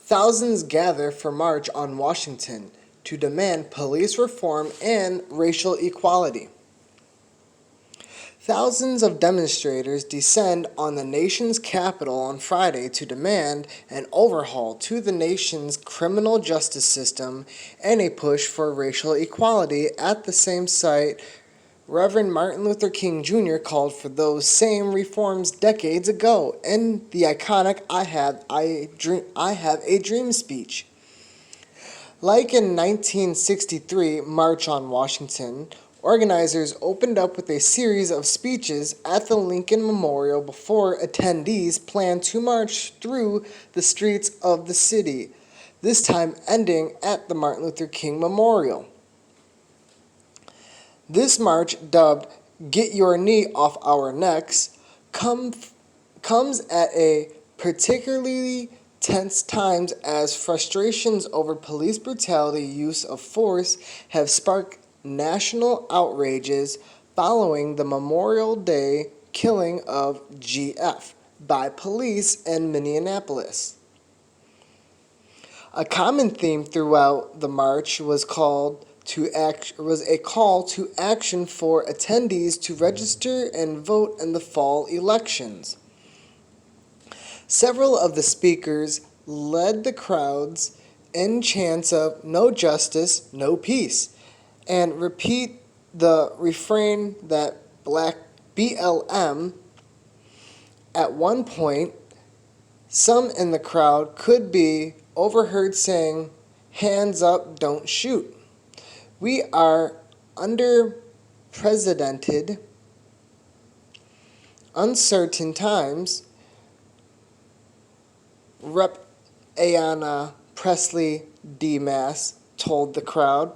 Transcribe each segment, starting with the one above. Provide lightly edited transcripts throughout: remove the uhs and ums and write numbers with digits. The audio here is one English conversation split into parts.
Thousands gather for March on Washington to demand police reform and racial equality. Thousands of demonstrators descend on the nation's capital on Friday to demand an overhaul to the nation's criminal justice system and a push for racial equality. At the same site, Reverend Martin Luther King Jr. called for those same reforms decades ago in the iconic I Have a Dream speech. Like in 1963 March on Washington, organizers opened up with a series of speeches at the Lincoln Memorial before attendees planned to march through the streets of the city, this time ending at the Martin Luther King Memorial. This march, dubbed "Get Your Knee Off Our Necks," comes at a particularly tense times as frustrations over police brutality use of force have sparked national outrages following the Memorial Day killing of GF by police in Minneapolis. A common theme throughout the march was a call to action for attendees to register and vote in the fall elections. Several of the speakers led the crowds in chants of "No justice, no peace," and repeat the refrain that Black BLM. At one point, some in the crowd could be overheard saying, "Hands up, don't shoot." We are unprecedented, uncertain times, Rep. Ayanna Pressley DeMass told the crowd.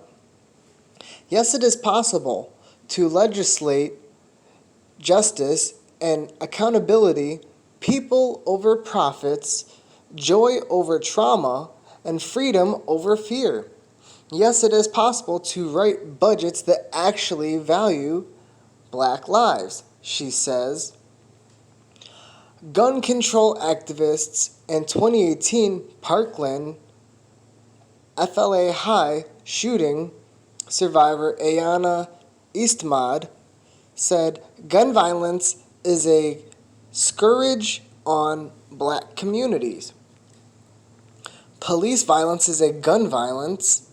Yes, it is possible to legislate justice and accountability, people over profits, joy over trauma, and freedom over fear. Yes, it is possible to write budgets that actually value Black lives, she says. Gun control activists and 2018 Parkland FLA High shooting survivor Ayanna Eastmond said gun violence is a scourge on Black communities. Police violence is a gun violence,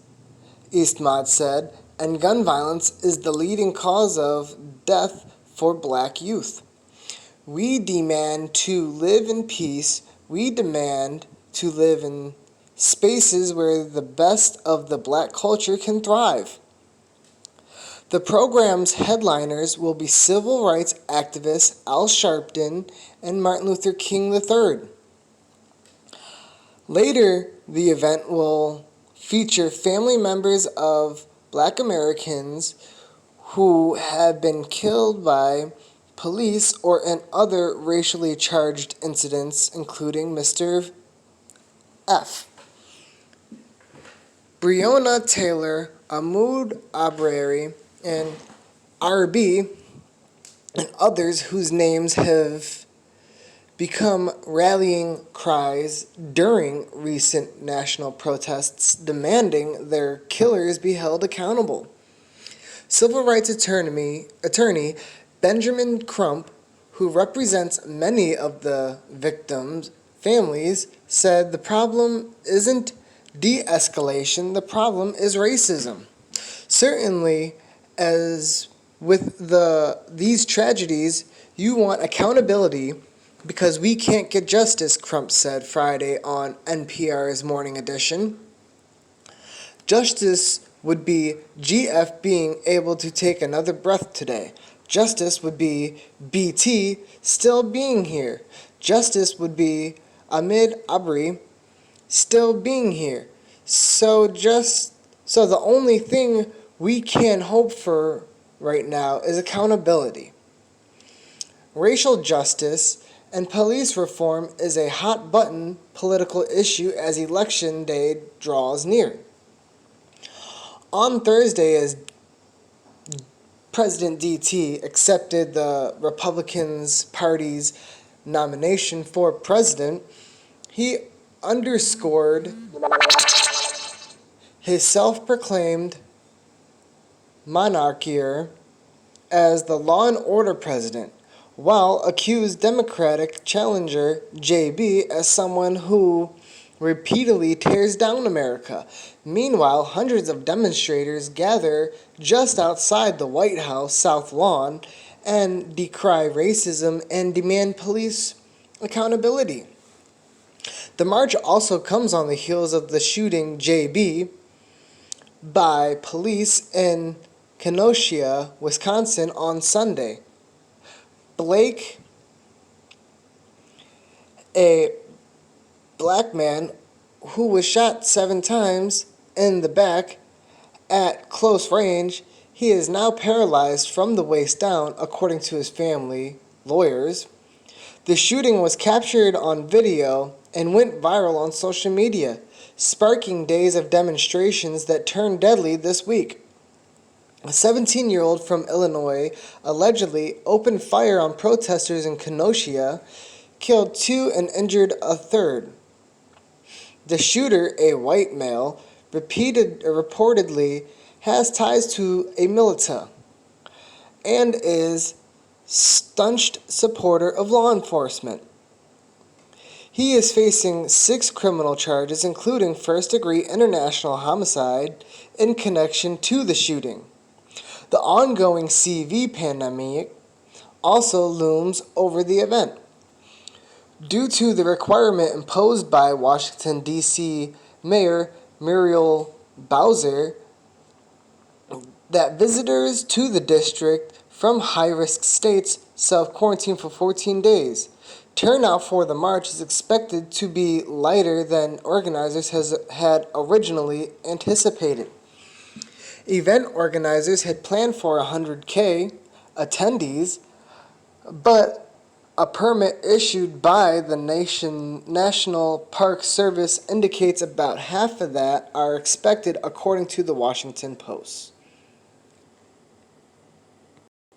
Eastmond said, and gun violence is the leading cause of death for Black youth. We demand to live in peace. We demand to live in spaces where the best of the Black culture can thrive. The program's headliners will be civil rights activists Al Sharpton and Martin Luther King III. Later, the event will feature family members of Black Americans who have been killed by police or in other racially charged incidents, including Mr. F. Breonna Taylor, Ahmaud Arbery, and RB, and others whose names have become rallying cries during recent national protests demanding their killers be held accountable. Civil rights attorney Benjamin Crump, who represents many of the victims' families, said the problem isn't de-escalation, the problem is racism. Certainly, as with these tragedies, you want accountability because we can't get justice, Crump said Friday on NPR's Morning Edition. Justice would be GF being able to take another breath today. Justice would be BT still being here. Justice would be Ahmaud Arbery still being here. So the only thing we can hope for right now is accountability. Racial justice and police reform is a hot-button political issue as Election Day draws near. On Thursday, as President DT accepted the Republican Party's nomination for president, he underscored his self-proclaimed monarchier as the law and order president, while accused Democratic challenger JB as someone who repeatedly tears down America. Meanwhile, hundreds of demonstrators gather just outside the White House South Lawn and decry racism and demand police accountability. The march also comes on the heels of the shooting JB by police in Kenosha, Wisconsin on Sunday. Blake, a black man who was shot 7 times in the back at close range, he is now paralyzed from the waist down, according to his family lawyers. The shooting was captured on video and went viral on social media, sparking days of demonstrations that turned deadly this week. A 17-year-old from Illinois allegedly opened fire on protesters in Kenosha, killed 2 and injured a third. The shooter, a white male, reportedly has ties to a militia and is staunch supporter of law enforcement. He is facing 6 criminal charges, including first-degree international homicide in connection to the shooting. The ongoing CV pandemic also looms over the event. Due to the requirement imposed by Washington, D.C. Mayor Muriel Bowser that visitors to the district from high-risk states self-quarantine for 14 days, turnout for the march is expected to be lighter than organizers had originally anticipated. Event organizers had planned for 100K attendees, but a permit issued by the National Park Service indicates about half of that are expected, according to the Washington Post.